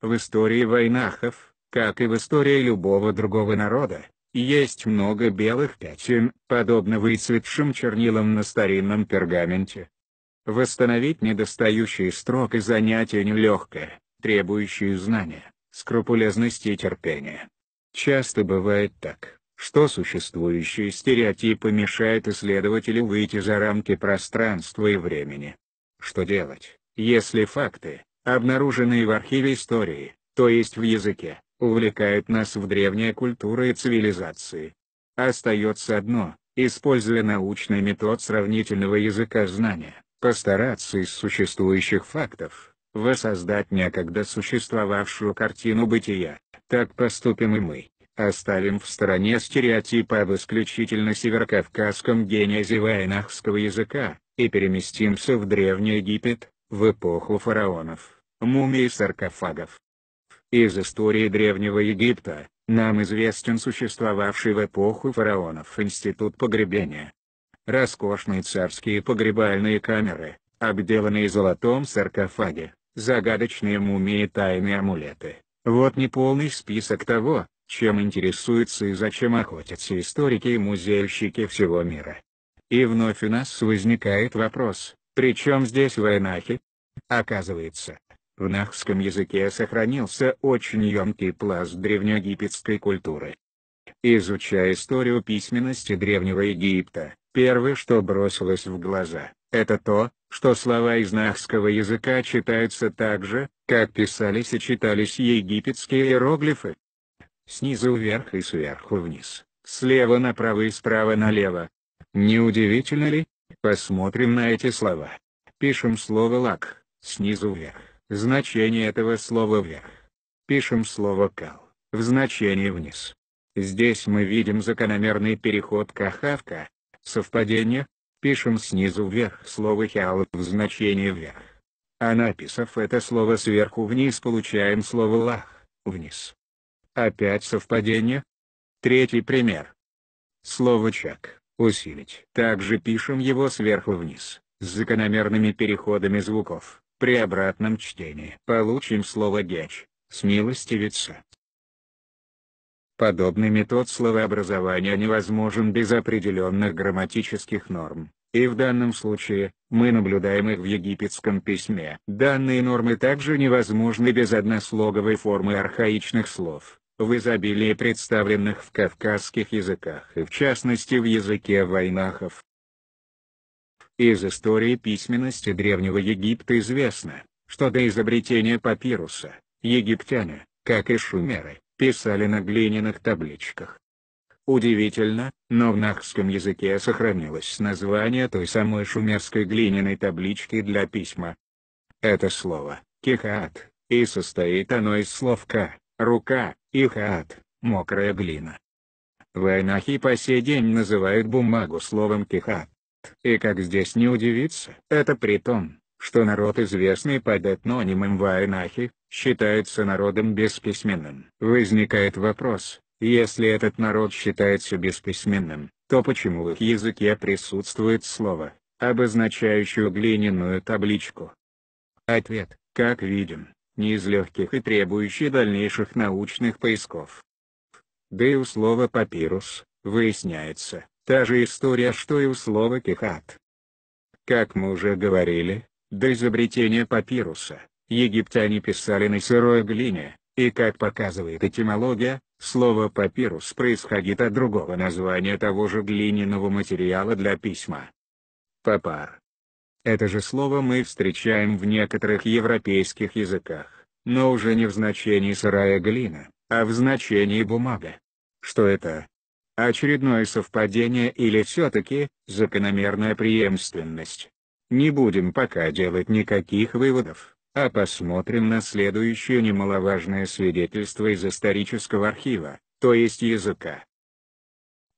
В истории вайнахов, как и в истории любого другого народа, есть много белых пятен, подобно выцветшим чернилам на старинном пергаменте. Восстановить недостающие строки занятие нелегкое, требующее знания, скрупулезности и терпения. Часто бывает так, что существующие стереотипы мешают исследователю выйти за рамки пространства и времени. Что делать, если факты, обнаруженные в архиве истории, то есть в языке, увлекают нас в древние культуры и цивилизации? Остается одно, используя научный метод сравнительного языка знания, постараться из существующих фактов воссоздать некогда существовавшую картину бытия. Так поступим и мы, оставим в стороне стереотипы об исключительно северокавказском генезе вайнахского языка, и переместимся в Древний Египет, в эпоху фараонов, мумий и саркофагов. Из истории Древнего Египта нам известен существовавший в эпоху фараонов институт погребения. Роскошные царские погребальные камеры, обделанные золотом саркофаги, загадочные мумии и тайные амулеты. Вот неполный список того, чем интересуются и зачем охотятся историки и музейщики всего мира. И вновь у нас возникает вопрос, при чем здесь вайнахи? Оказывается, в нахском языке сохранился очень емкий пласт древнеегипетской культуры. Изучая историю письменности Древнего Египта, первое, что бросилось в глаза, это то, что слова из нахского языка читаются так же, как писались и читались египетские иероглифы. Снизу вверх и сверху вниз, слева направо и справа налево. Неудивительно ли? Посмотрим на эти слова. Пишем слово «лак», снизу вверх, значение этого слова вверх. Пишем слово «кал», в значении вниз. Здесь мы видим закономерный переход кахавка. Совпадение? Пишем снизу вверх слово «хял» в значении вверх. А написав это слово сверху вниз, получаем слово «лах», вниз. Опять совпадение? Третий пример. Слово «чак», усилить. Также пишем его сверху вниз, с закономерными переходами звуков. При обратном чтении получим слово «геч», смилостивиться. Подобный метод словообразования невозможен без определенных грамматических норм, и в данном случае, мы наблюдаем их в египетском письме. Данные нормы также невозможны без однослоговой формы архаичных слов, в изобилии представленных в кавказских языках и в частности в языке вайнахов. Из истории письменности Древнего Египта известно, что до изобретения папируса, египтяне, как и шумеры, писали на глиняных табличках. Удивительно, но в нахском языке сохранилось название той самой шумерской глиняной таблички для письма. Это слово «кихаат», и состоит оно из слов «ка», «рука», и «хаат», «мокрая глина». Вайнахи по сей день называют бумагу словом «кихаат». И как здесь не удивиться, это при том, что народ, известный под этнонимом вайнахи, считается народом бесписьменным. Возникает вопрос, если этот народ считается бесписьменным, то почему в их языке присутствует слово, обозначающее глиняную табличку? Ответ, как видим, не из легких и требующий дальнейших научных поисков. Да и у слова «папирус», выясняется, та же история, что и у слова «кихат». Как мы уже говорили, до изобретения папируса, египтяне писали на сырой глине, и как показывает этимология, слово «папирус» происходит от другого названия того же глиняного материала для письма. Папар. Это же слово мы встречаем в некоторых европейских языках, но уже не в значении сырая глина, а в значении бумага. Что это? Очередное совпадение или все-таки закономерная преемственность? Не будем пока делать никаких выводов, а посмотрим на следующее немаловажное свидетельство из исторического архива, то есть языка.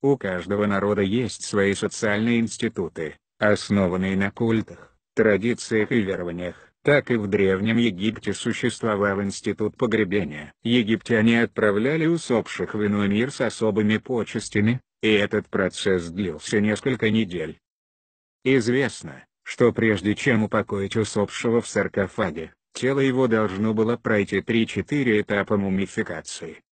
У каждого народа есть свои социальные институты, основанные на культах, традициях и верованиях. Так и в Древнем Египте существовал институт погребения. Египтяне отправляли усопших в иной мир с особыми почестями, и этот процесс длился несколько недель. Известно, что прежде чем упокоить усопшего в саркофаге, тело его должно было пройти 3-4 этапа мумификации.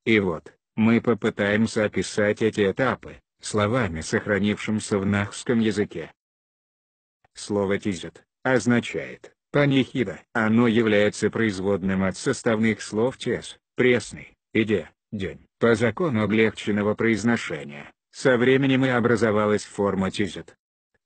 И вот, мы попытаемся описать эти этапы, словами, сохранившимся в нахском языке. Слово «тизет» означает «панихида». Оно является производным от составных слов «тес», «пресный» и «де», «день». По закону облегченного произношения, со временем и образовалась форма «тизет».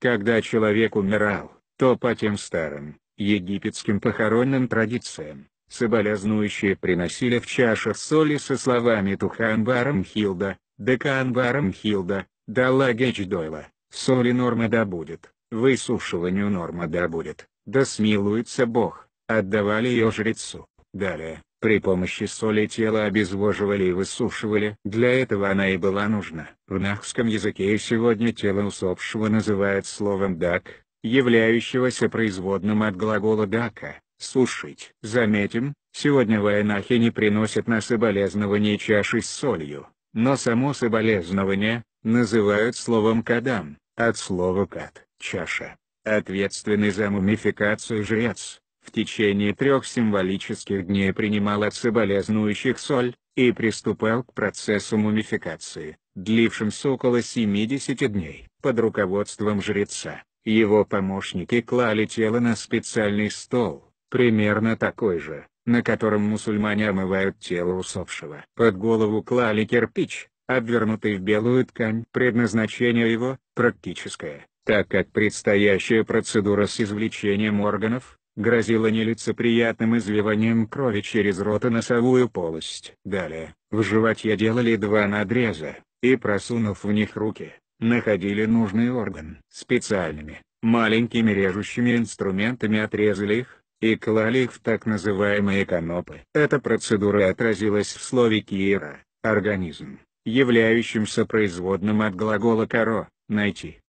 Когда человек умирал, то по тем старым, египетским похоронным традициям, соболезнующие приносили в чашах соли со словами «Туханбарам Хилда», «Деканбарам Хилда», «Далагеч Дойла», «Соли норма да будет», «Высушиванию норма да будет», «Да смилуется Бог», отдавали ее жрецу. Далее, при помощи соли тело обезвоживали и высушивали. Для этого она и была нужна. В нахском языке и сегодня тело усопшего называют словом «дак», являющегося производным от глагола «дака» — «сушить». Заметим, сегодня вайнахи не приносят на соболезнование чаши с солью, но само соболезнование называют словом «кадам», от слова «кад» — «чаша». Ответственный за мумификацию жрец в течение 3 символических дней принимал от соболезнующих соль, и приступал к процессу мумификации, длившимся около 70 дней. Под руководством жреца, его помощники клали тело на специальный стол, примерно такой же, на котором мусульмане омывают тело усопшего. Под голову клали кирпич, обвернутый в белую ткань. Предназначение его – практическое, так как предстоящая процедура с извлечением органов грозила нелицеприятным извиванием крови через рот и носовую полость. Далее, в животе делали 2 надреза, и, просунув в них руки, находили нужный орган. Специальными, маленькими режущими инструментами отрезали их, и клали их в так называемые канопы. Эта процедура отразилась в слове «киера» — организм, являющимся производным от глагола «каро» — найти.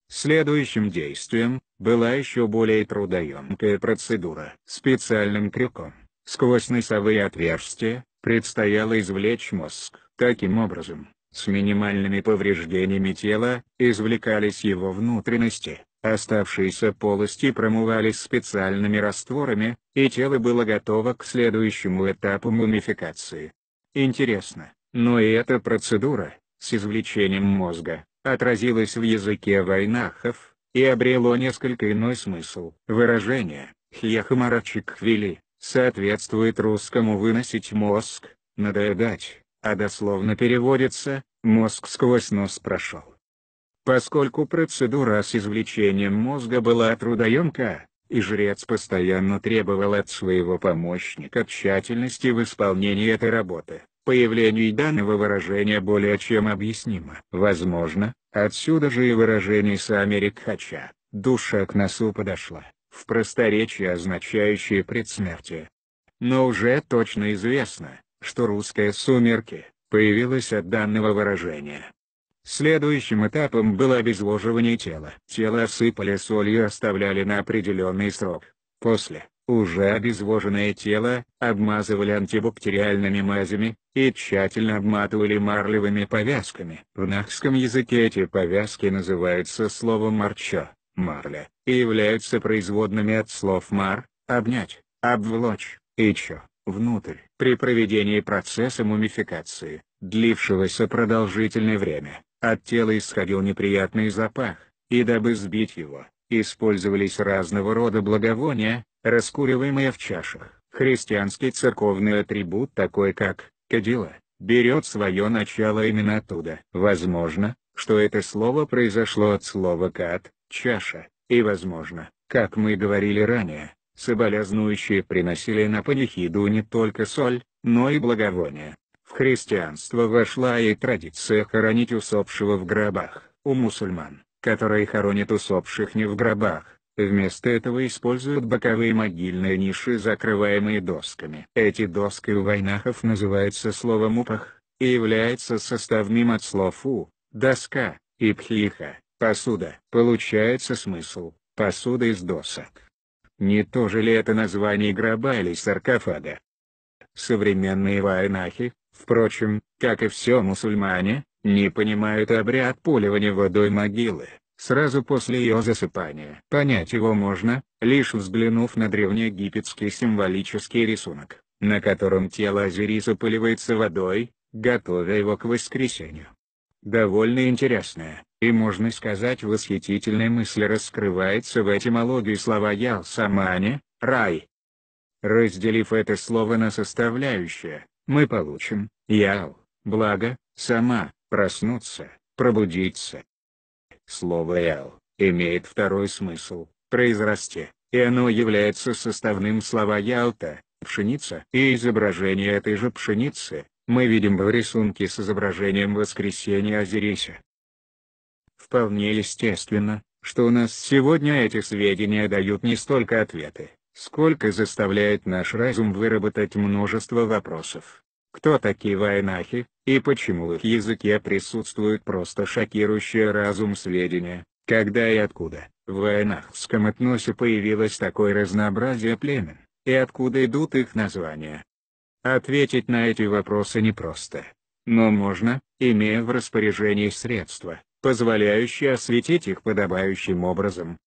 Следующим действием была еще более трудоемкая процедура. Специальным крюком, сквозь носовые отверстия, предстояло извлечь мозг. Таким образом, с минимальными повреждениями тела, извлекались его внутренности, оставшиеся полости промывались специальными растворами, и тело было готово к следующему этапу мумификации. Интересно, но и эта процедура, с извлечением мозга, отразилась в языке вайнахов, и обрело несколько иной смысл. Выражение «хьяхамарачикхвили» соответствует русскому «выносить мозг», «надоедать», а дословно переводится «мозг сквозь нос прошел». Поскольку процедура с извлечением мозга была трудоемка, и жрец постоянно требовал от своего помощника тщательности в исполнении этой работы, появление данного выражения более чем объяснимо. Возможно, отсюда же и выражение «самерикхача» — «душа к носу подошла», в просторечии означающее предсмертие. Но уже точно известно, что русское «сумерки» появилось от данного выражения. Следующим этапом было обезвоживание тела. Тело осыпали солью и оставляли на определенный срок. После, уже обезвоженное тело обмазывали антибактериальными мазями и тщательно обматывали марлевыми повязками. В нахском языке эти повязки называются словом «марчо» — «марля», и являются производными от слов «мар» — «обнять», «обвлочь» и «чо» — «внутрь». При проведении процесса мумификации, длившегося продолжительное время, от тела исходил неприятный запах, и дабы сбить его, использовались разного рода благовония, раскуриваемые в чашах. Христианский церковный атрибут такой как «кадила» берет свое начало именно оттуда. Возможно, что это слово произошло от слова «кад» — «чаша», и возможно, как мы говорили ранее, соболезнующие приносили на панихиду не только соль, но и благовония. В христианство вошла и традиция хоронить усопшего в гробах. У мусульман, которые хоронят усопших не в гробах, вместо этого используют боковые могильные ниши, закрываемые досками. Эти доски у вайнахов называются словом «упах», и является составным от слов «у» — доска, и «пхиха» — посуда. Получается смысл — посуда из досок. Не то же ли это название гроба или саркофага? Современные вайнахи, впрочем, как и все мусульмане, не понимают обряд поливания водой могилы, сразу после ее засыпания. Понять его можно, лишь взглянув на древнеегипетский символический рисунок, на котором тело Осириса поливается водой, готовя его к воскресению. Довольно интересная, и можно сказать восхитительная мысль раскрывается в этимологии слова «ял-самане» — рай. Разделив это слово на составляющие, мы получим «ял» — благо, «сама» — проснуться, пробудиться. Слово «ял» имеет второй смысл — произрасти, и оно является составным слова «ялта» — пшеница. И изображение этой же пшеницы мы видим в рисунке с изображением воскресения Осириса. Вполне естественно, что у нас сегодня эти сведения дают не столько ответы, сколько заставляет наш разум выработать множество вопросов. Кто такие вайнахи, и почему в их языке присутствуют просто шокирующие разум сведения, когда и откуда в вайнахском этносе появилось такое разнообразие племен, и откуда идут их названия? Ответить на эти вопросы непросто. Но можно, имея в распоряжении средства, позволяющие осветить их подобающим образом.